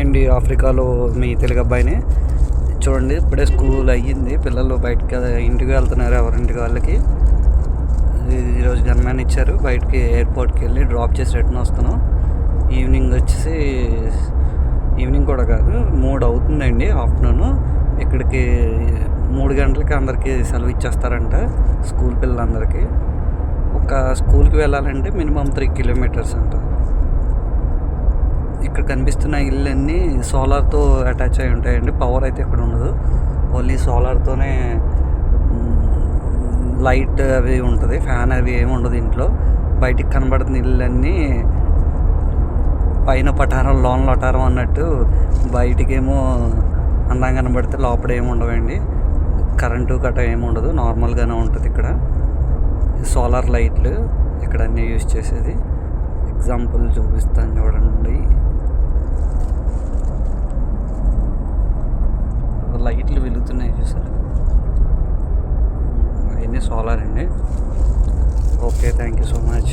Hi అండి, ఆఫ్రికాలో మీ తెలుగు అబ్బాయిని. చూడండి, ఇప్పుడే స్కూల్ అయ్యింది, పిల్లలు బయటకి ఇంటికి వెళ్తున్నారు ఎవరింటికి వాళ్ళకి. ఈరోజు గన్మ్యాన్ ఇచ్చారు, బయటికి ఎయిర్పోర్ట్కి వెళ్ళి డ్రాప్ చేసి రిటర్న్ వస్తున్నాం. ఈవినింగ్ వచ్చేసి ఈవినింగ్ కూడా కాదు, 3 అవుతుందండి ఆఫ్టర్నూన్. ఇక్కడికి 3 గంటలకి అందరికీ సెలవు ఇచ్చేస్తారంట స్కూల్ పిల్లలందరికీ. ఒక స్కూల్కి వెళ్ళాలంటే మినిమం 3 కిలోమీటర్స్ అంట. ఇక్కడ కనిపిస్తున్న ఇళ్ళన్నీ సోలార్తో అటాచ్ అయి ఉంటాయండి. పవర్ అయితే ఇక్కడ ఉండదు, ఓన్లీ సోలార్తోనే లైట్ అవి ఉంటుంది, ఫ్యాన్ అవి ఏమి ఉండదు ఇంట్లో. బయటికి కనబడుతున్న ఇళ్ళన్నీ పైన పటారం లోన్ లొటారం అన్నట్టు, బయటికేమో అందంగా కనబడితే లోపల ఏమి ఉండవండి. కరెంటు గట్ట ఏమి ఉండదు, నార్మల్గానే ఉంటుంది ఇక్కడ. సోలార్ లైట్లు ఇక్కడ అన్నీ యూజ్ చేసేది. ఎగ్జాంపుల్ చూపిస్తాను చూడండి. లైట్లు వెలుగుతున్నాయి చూసారు, అవన్నీ సోలార్ అండి. Okay, thank you so much.